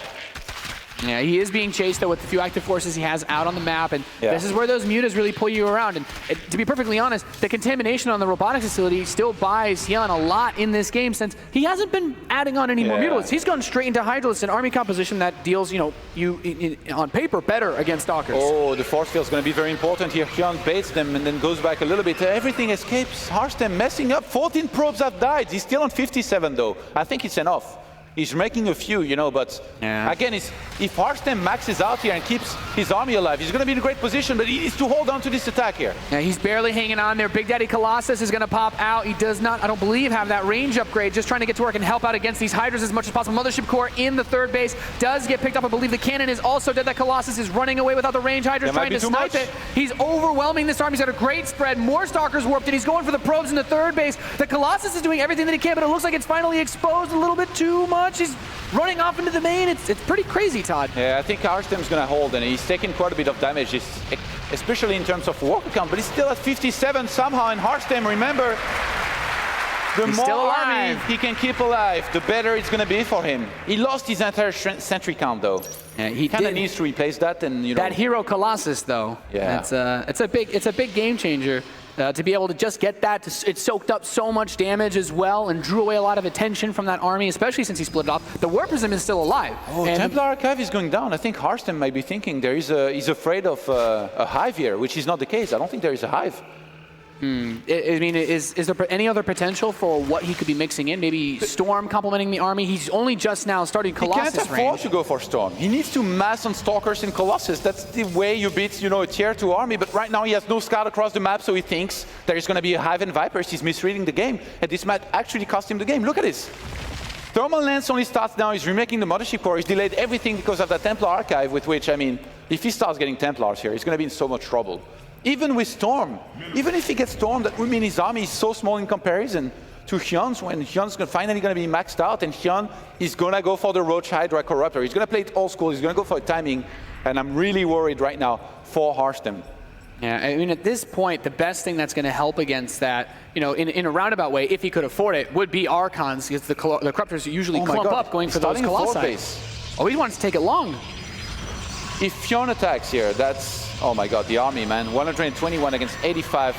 Yeah, he is being chased, though, with the few active forces he has out on the map, and this is where those Mutas really pull you around. And to be perfectly honest, the contamination on the robotics facility still buys HyuN a lot in this game, since he hasn't been adding on any more Mutalisks. He's gone straight into Hydralisks, an army composition that deals, on paper, better against Stalkers. Oh, the force field is going to be very important here. HyuN baits them and then goes back a little bit. Everything escapes. Harstem messing up. 14 probes have died. He's still on 57, though. I think it's enough. He's making a few, but again, if Harstem maxes out here and keeps his army alive, he's going to be in a great position, but he needs to hold on to this attack here. Yeah, he's barely hanging on there. Big Daddy Colossus is going to pop out. He does not, I don't believe, have that range upgrade, just trying to get to work and help out against these Hydras as much as possible. Mothership Core in the third base does get picked up. I believe the cannon is also dead. That Colossus is running away without the range. Hydras trying to snipe it. He's overwhelming this army. He's got a great spread. More Stalkers warped in. He's going for the probes in the third base. The Colossus is doing everything that he can, but it looks like it's finally exposed a little bit too much. He's running off into the main. It's pretty crazy, Todd. Yeah, I think Harstem's going to hold, and he's taking quite a bit of damage, especially in terms of worker count, but he's still at 57 somehow, and Harstem, remember, the more army he can keep alive, the better it's going to be for him. He lost his entire sentry count, though. Yeah, he kind of needs to replace that, and that hero Colossus, though. Yeah, it's a big game changer. To be able to just get that, it soaked up so much damage as well and drew away a lot of attention from that army, especially since he split it off. The War Prism is still alive. Oh, Templar Archive is going down. I think Harstem might be thinking he's afraid of a hive here, which is not the case. I don't think there is a hive. I mean, is there any other potential for what he could be mixing in? Maybe Storm complementing the army? He's only just now starting Colossus range. He can't afford to go for Storm. He needs to mass on Stalkers and Colossus. That's the way you beat, a tier 2 army. But right now he has no scout across the map, so he thinks there is going to be a hive and Vipers. He's misreading the game, and this might actually cost him the game. Look at this. Thermal Lance only starts now. He's remaking the Mothership Core. He's delayed everything because of that Templar Archive, with which, I mean, if he starts getting Templars here, he's going to be in so much trouble. Even with Storm, even if he gets Storm, that would mean his army is so small in comparison to HyuN's, when HyuN's finally going to be maxed out, and HyuN is going to go for the Roach Hydra Corruptor. He's going to play it old school. He's going to go for timing, and I'm really worried right now for Harstem. Yeah, I mean, at this point, the best thing that's going to help against that, in a roundabout way, if he could afford it, would be Archons, because the Corruptors usually clump up going for those Colossi. Oh, he wants to take it long. If HyuN attacks here, that's... Oh my god, the army, man. 121 against 85.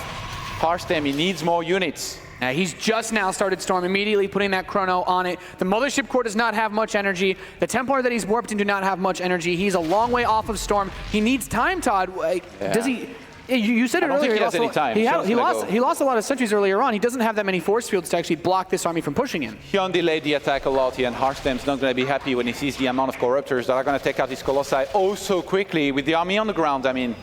Harstem, he needs more units. He's just now started Storm, immediately putting that Chrono on it. The Mothership Core does not have much energy. The Templar that he's warped in do not have much energy. He's a long way off of Storm. He needs time, Todd. Does he... You said it earlier. I don't think he has any time. He lost a lot of sentries earlier on. He doesn't have that many force fields to actually block this army from pushing in. HyuN delayed the attack a lot here, and Harstem's not going to be happy when he sees the amount of Corruptors that are going to take out his Colossi oh so quickly with the army on the ground. I mean,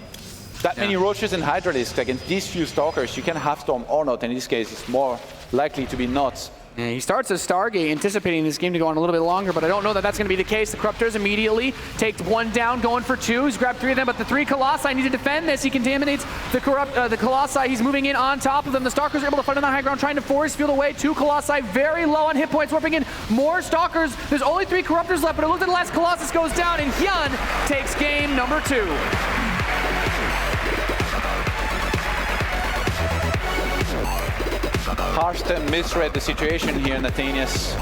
that many Roaches and Hydralisks against these few Stalkers, you can have Storm or not, and in this case it's more likely to be not. Yeah, he starts a Stargate, anticipating this game to go on a little bit longer, but I don't know that that's going to be the case. The Corruptors immediately take one down, going for two. He's grabbed 3 of them, but the 3 Colossi need to defend this. He contaminates the Colossi. He's moving in on top of them. The Stalkers are able to fight on the high ground, trying to force field away. 2 Colossi, very low on hit points, warping in more Stalkers. There's only 3 Corruptors left, but it looks like the last Colossus goes down, and HyuN takes game number 2. Harstem misread the situation here, Nathanias.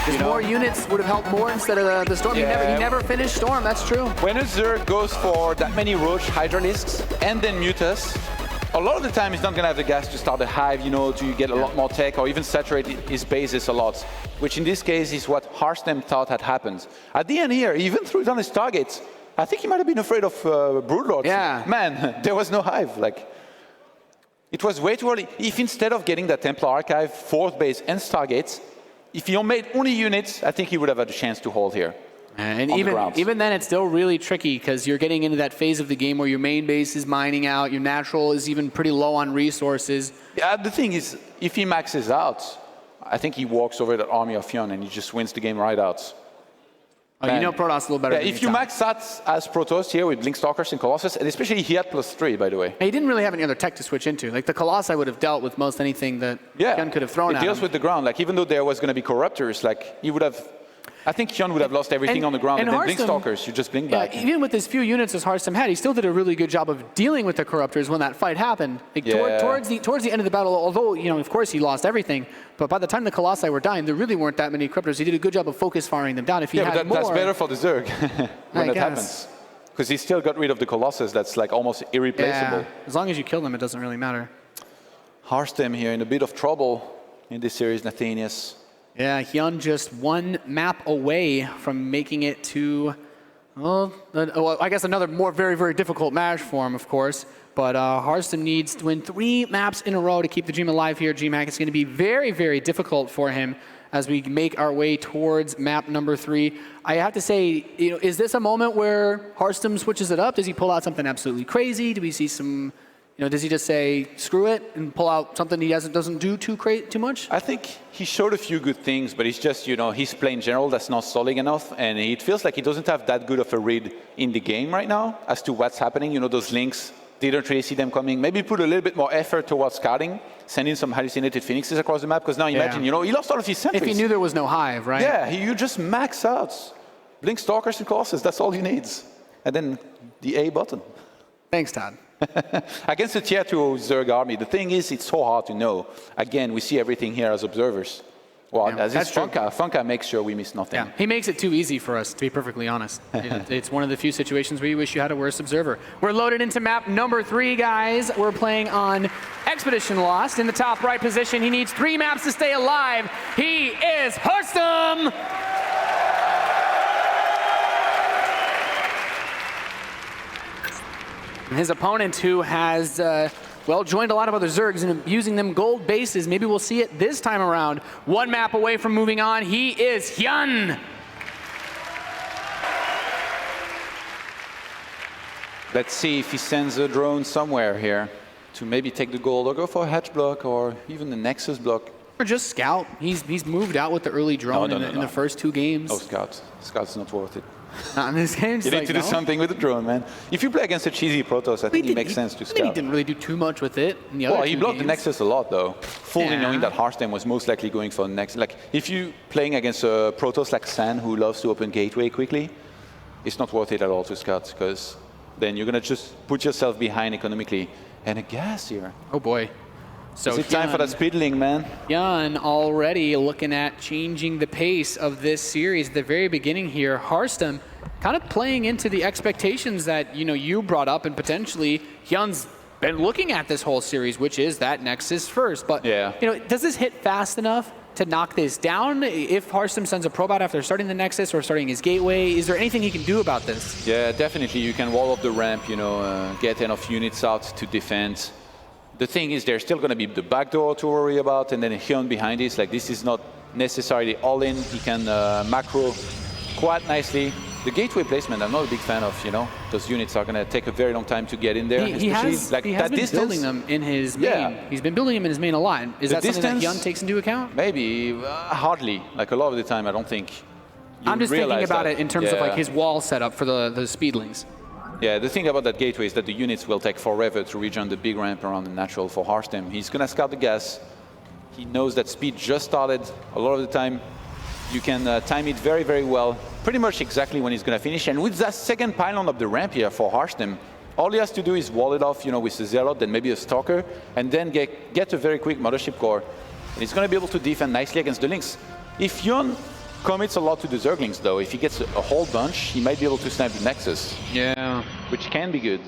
Because more units would have helped more instead of the Storm. Yeah. He never finished Storm, that's true. When a Zerg goes for that many Roach Hydralisks and then Mutas, a lot of the time he's not going to have the gas to start a Hive, you know, to get a lot more tech or even saturate his bases a lot, which in this case is what Harstem thought had happened. At the end here, he even threw down his targets. I think he might have been afraid of Broodlords. Yeah. Man, there was no Hive. Like, it was way too early. If instead of getting that Templar Archive, 4th base and Stargates, if he made only units, I think he would have had a chance to hold here. And even then, it's still really tricky because you're getting into that phase of the game where your main base is mining out, your natural is even pretty low on resources. Yeah, the thing is, if he maxes out, I think he walks over that army of HyuN and he just wins the game right out. Oh, you know Protoss a little better than if you max out as Protoss here with Blinkstalkers and Colossus, and especially he had +3, by the way. He didn't really have any other tech to switch into. Like the Colossi would have dealt with most anything that HyuN could have thrown at him. It deals with the ground. Like even though there was going to be Corruptors, like he would have. I think HyuN would have lost everything on the ground, and then Blinkstalkers, you just blink back. Even with as few units as Harstem had, he still did a really good job of dealing with the Corruptors when that fight happened. Like towards the end of the battle, although, you know, of course he lost everything, but by the time the Colossi were dying, there really weren't that many Corruptors. He did a good job of focus firing them down. If he had more, that's better for the Zerg when that happens. Because he still got rid of the Colossus that's like almost irreplaceable. Yeah. As long as you kill them, it doesn't really matter. Harstem here in a bit of trouble in this series, Nathanias. Yeah, HyuN just one map away from making it to, well, I guess another very, very difficult match for him, of course. But Harstem needs to win 3 maps in a row to keep the dream alive here. DreamHack is going to be very, very difficult for him as we make our way towards map number 3. I have to say, you know, is this a moment where Harstem switches it up? Does he pull out something absolutely crazy? Do we see some, you know, does he just say, screw it, and pull out something he doesn't do too much? I think he showed a few good things, but it's just, you know, he's playing general that's not solid enough, and it feels like he doesn't have that good of a read in the game right now as to what's happening. You know, those links, didn't really see them coming. Maybe put a little bit more effort towards scouting, sending some hallucinated phoenixes across the map, because now imagine, you know, he lost all of his sentries. If he knew there was no Hive, right? Yeah, you just max out. Blinkstalkers and Colossus, that's all he needs. And then the A button. Thanks, Todd. Against the tier 2 Zerg army, the thing is, it's so hard to know. Again, we see everything here as observers. Well, as is Funka. Funka makes sure we miss nothing. Yeah, he makes it too easy for us, to be perfectly honest. It's one of the few situations where you wish you had a worse observer. We're loaded into map number 3, guys. We're playing on Expedition Lost. In the top right position, he needs 3 maps to stay alive. He is Harstem! His opponent, who has, well, joined a lot of other Zergs and using them gold bases. Maybe we'll see it this time around. 1 map away from moving on. He is HyuN. Let's see if he sends a drone somewhere here to maybe take the gold or go for a hatch block or even the Nexus block. Or just scout. He's moved out with the early drone in the first 2 games. Oh, scout. Scout's not worth it. Not in this game. You need to do something with the drone, man. If you play against a cheesy Protoss, I think it makes sense to scout. He didn't really do too much with it in the other 2 he blocked games. the Nexus a lot, though. Fully knowing that Harstem was most likely going for the Nexus. Like, if you playing against a Protoss like San, who loves to open gateway quickly, it's not worth it at all to scout, because then you're going to just put yourself behind economically. And a gas here. Oh, boy. So is it time for that speedling, man? HyuN already looking at changing the pace of this series at the very beginning here. Harstem kind of playing into the expectations that, you know, you brought up, and potentially HyuN's been looking at this whole series, which is that Nexus first. But, you know, does this hit fast enough to knock this down? If Harstem sends a probe out after starting the Nexus or starting his gateway, is there anything he can do about this? Yeah, definitely. You can wall up the ramp, you know, get enough units out to defend. The thing is, there's still going to be the backdoor to worry about, and then HyuN behind this. Like, this is not necessarily all in. He can macro quite nicely. The gateway placement, I'm not a big fan of, you know. Those units are going to take a very long time to get in there. He has been building them in his main. Yeah. He's been building them in his main a lot. Is that something that HyuN takes into account? Maybe. Hardly. Like, a lot of the time, I don't think I'm just thinking about it in terms of, like, his wall setup for the speedlings. Yeah, the thing about that gateway is that the units will take forever to reach on the big ramp around the natural for Harstem. He's going to scout the gas. He knows that speed just started. A lot of the time, you can time it very, very well. Pretty much exactly when he's going to finish. And with that second pylon up the ramp here for Harstem, All he has to do is wall it off, with a Zealot, then maybe a Stalker, and then get a very quick Mothership Core. And he's going to be able to defend nicely against the Lynx. If HyuN commits a lot to the Zerglings, though, if he gets a whole bunch, he might be able to snipe the Nexus. Yeah. Which can be good.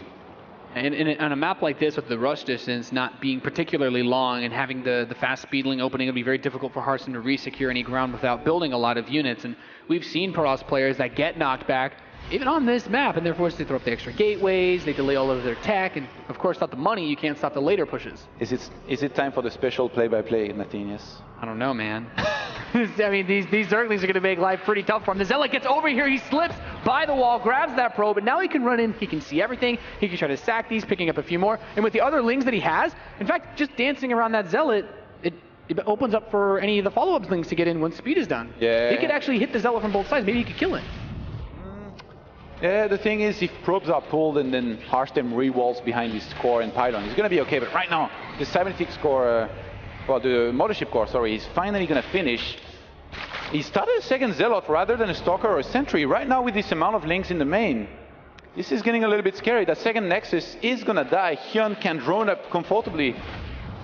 And on a map like this, with the rush distance not being particularly long and having the fast speedling opening, it'll be very difficult for Harstem to re-secure any ground without building a lot of units. And we've seen Protoss players that get knocked back, even on this map, and they're forced to throw up the extra gateways, they delay all of their tech, and of course, without the money, you can't stop the later pushes. Is it time for the special play-by-play, Nathanias? I don't know, man. I mean, these Zerglings are going to make life pretty tough for him. The Zealot gets over here, he slips by the wall, grabs that probe, and now he can run in, he can see everything, he can try to sack these, picking up a few more, and with the other Lings that he has, in fact, just dancing around that Zealot, it opens up for any of the follow-up Lings to get in once speed is done. Yeah. He could actually hit the Zealot from both sides, maybe he could kill it. Yeah, the thing is, if probes are pulled and then Harstem re-walls behind his core and pylon, he's going to be okay. But right now, the 76 core, the Mothership Core, sorry, is finally going to finish. He started a second Zealot rather than a Stalker or a Sentry. Right now, with this amount of Lings in the main, this is getting a little bit scary. That second Nexus is going to die. HyuN can drone up comfortably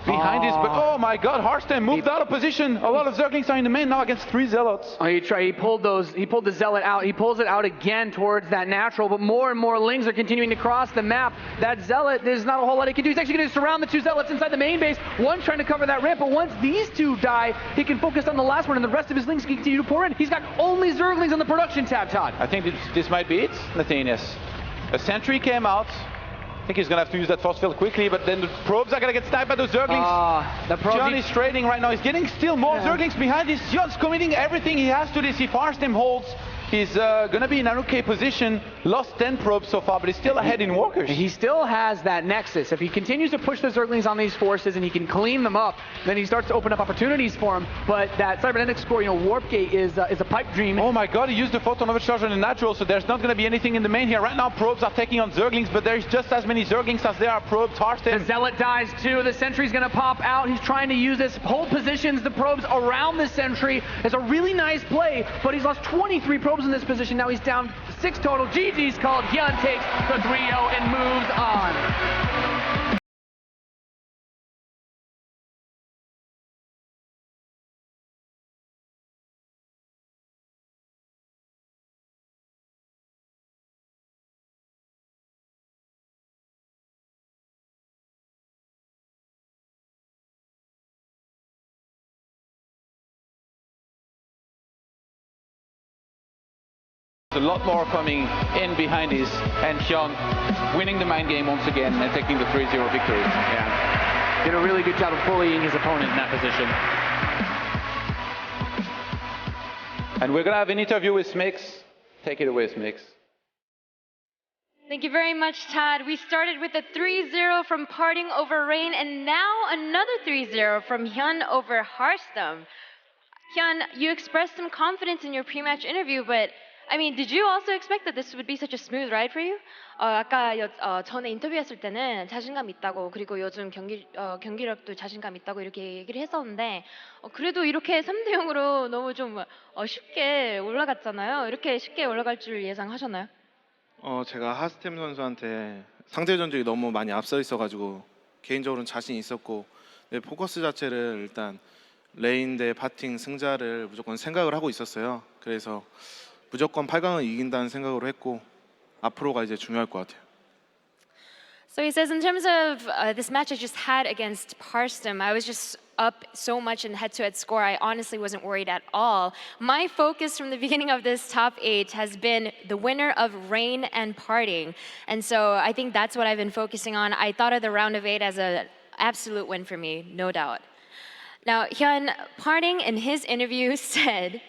behind this, but oh my god, Harstem moved out of position. A lot of Zerglings are in the main now against 3 Zealots. Oh, he pulled the Zealot out. He pulls it out again towards that natural, but more and more Lings are continuing to cross the map. That Zealot, there's not a whole lot he can do. He's actually going to surround the 2 Zealots inside the main base. One trying to cover that ramp, but once these 2 die, he can focus on the last one, and the rest of his Lings can continue to pour in. He's got only Zerglings on the production tab, Todd. I think this might be it, Nathanias. A Sentry came out. I think he's going to have to use that force field quickly, but then the probes are going to get sniped by those Zerglings. HyuN is trading right now. He's getting still more Zerglings behind this. HyuN's committing everything he has to this. If Harstem holds, he's going to be in an okay position. Lost 10 probes so far, but he's still ahead in workers. He still has that Nexus. If he continues to push the Zerglings on these forces and he can clean them up, then he starts to open up opportunities for him. But that cybernetics core, Warp Gate is a pipe dream. Oh my god, he used the photon overcharge on the natural, so there's not going to be anything in the main here. Right now, probes are taking on Zerglings, but there's just as many Zerglings as there are probes. Harstem. The Zealot dies too. The Sentry's going to pop out. He's trying to use this, hold positions, the probes around the Sentry. It's a really nice play, but he's lost 23 probes in this position. Now he's down 6 total. GG's called. HyuN takes the 3-0 and moves on. A lot more coming in behind this, and HyuN winning the mind game once again and taking the 3-0 victory. Yeah, did a really good job of bullying his opponent in that position. And we're going to have an interview with Smix. Take it away, Smix. Thank you very much, Todd. We started with a 3-0 from Parting over Rain, and now another 3-0 from HyuN over Harstem. HyuN, you expressed some confidence in your pre-match interview, but I mean, did you also expect that this would be such a smooth ride for you? 아까 전에 인터뷰했을 때는 자신감 있다고, 그리고 요즘 경기력도 자신감 있다고 이렇게 얘기를 했었는데, 그래도 이렇게 3대0으로 너무 좀 쉽게 올라갔잖아요. 이렇게 쉽게 올라갈 줄 예상하셨나요? 제가 하스템 선수한테 상대 전적이 너무 많이 앞서 있어가지고 개인적으로는 자신 있었고, 포커스 자체를 일단 레인 대 파팅 승자를 무조건 생각을 하고 있었어요. 그래서 무조건 8강을 이긴다는 생각으로 했고 앞으로가 이제 중요할 것 같아요. So he says, in terms of this match I just had against Harstem, I was just up so much in head-to-head score, I honestly wasn't worried at all. My focus from the beginning of this top 8 has been the winner of Rain and Parting. And so I think that's what I've been focusing on. I thought of the round of 8 as an absolute win for me, no doubt. Now, HyuN, Parting in his interview said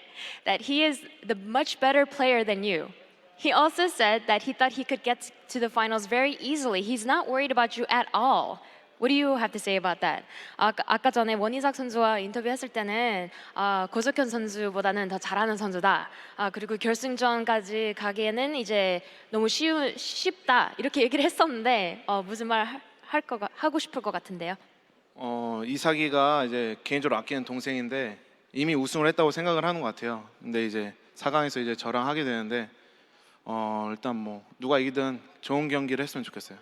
that he is the much better player than you. He also said that he thought he could get to the finals very easily. He's not worried about you at all. What do you have to say about that? 아까 전에 원희삭 선수와 인터뷰했을 때는 고석현 선수보다는 더 잘하는 선수다. 그리고 결승전까지 가기에는 이제 너무 쉽다 이렇게 얘기를 했었는데 무슨 말 하고 싶을 것 같은데요? 이삭이가 이제 개인적으로 아끼는 동생인데 이미 우승을 했다고 생각을 하는 것 같아요. 근데 이제 4강에서 이제 저랑 하게 되는데 일단 뭐 누가 이기든 좋은 경기를 했으면 좋겠어요.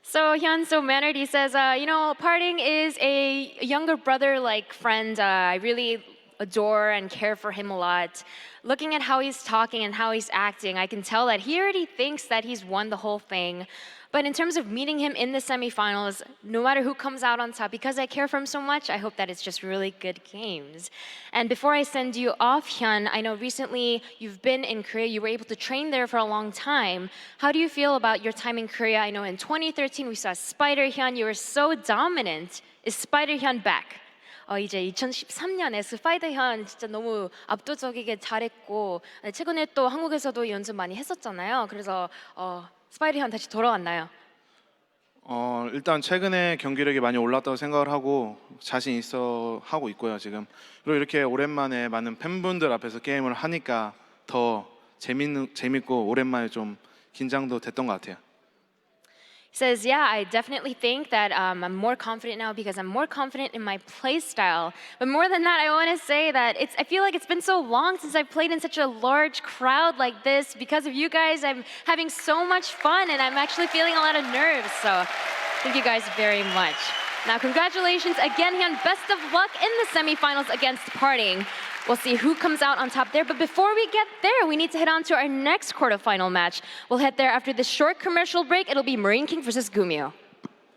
So HyuN So Manerdy says, parting is a younger brother-like friend. I really adore and care for him a lot. Looking at how he's talking and how he's acting, I can tell that he already thinks that he's won the whole thing. But in terms of meeting him in the semifinals, no matter who comes out on top, because I care for him so much, I hope that it's just really good games. And before I send you off, HyuN, I know recently you've been in Korea. You were able to train there for a long time. How do you feel about your time in Korea? I know in 2013 we saw Spider HyuN. You were so dominant. Is Spider HyuN back? 이제 2013년에 스파이더 현 진짜 너무 압도적이게 잘했고 최근에 또 한국에서도 연습 많이 했었잖아요. 그래서 스파이더 현 다시 돌아왔나요? 일단 최근에 경기력이 많이 올랐다고 생각을 하고 자신 있어 하고 있고요 지금. 그리고 이렇게 오랜만에 많은 팬분들 앞에서 게임을 하니까 더 재밌고 오랜만에 좀 긴장도 됐던 것 같아요. He says, yeah, I definitely think that I'm more confident now because I'm more confident in my play style. But more than that, I want to say that I feel like it's been so long since I've played in such a large crowd like this. Because of you guys, I'm having so much fun and I'm actually feeling a lot of nerves. So thank you guys very much. Now, congratulations again, HyuN. Best of luck in the semifinals against Parting. We'll see who comes out on top there. But before we get there, we need to head on to our next quarterfinal match. We'll head there after this short commercial break. It'll be Marine King versus Gumio.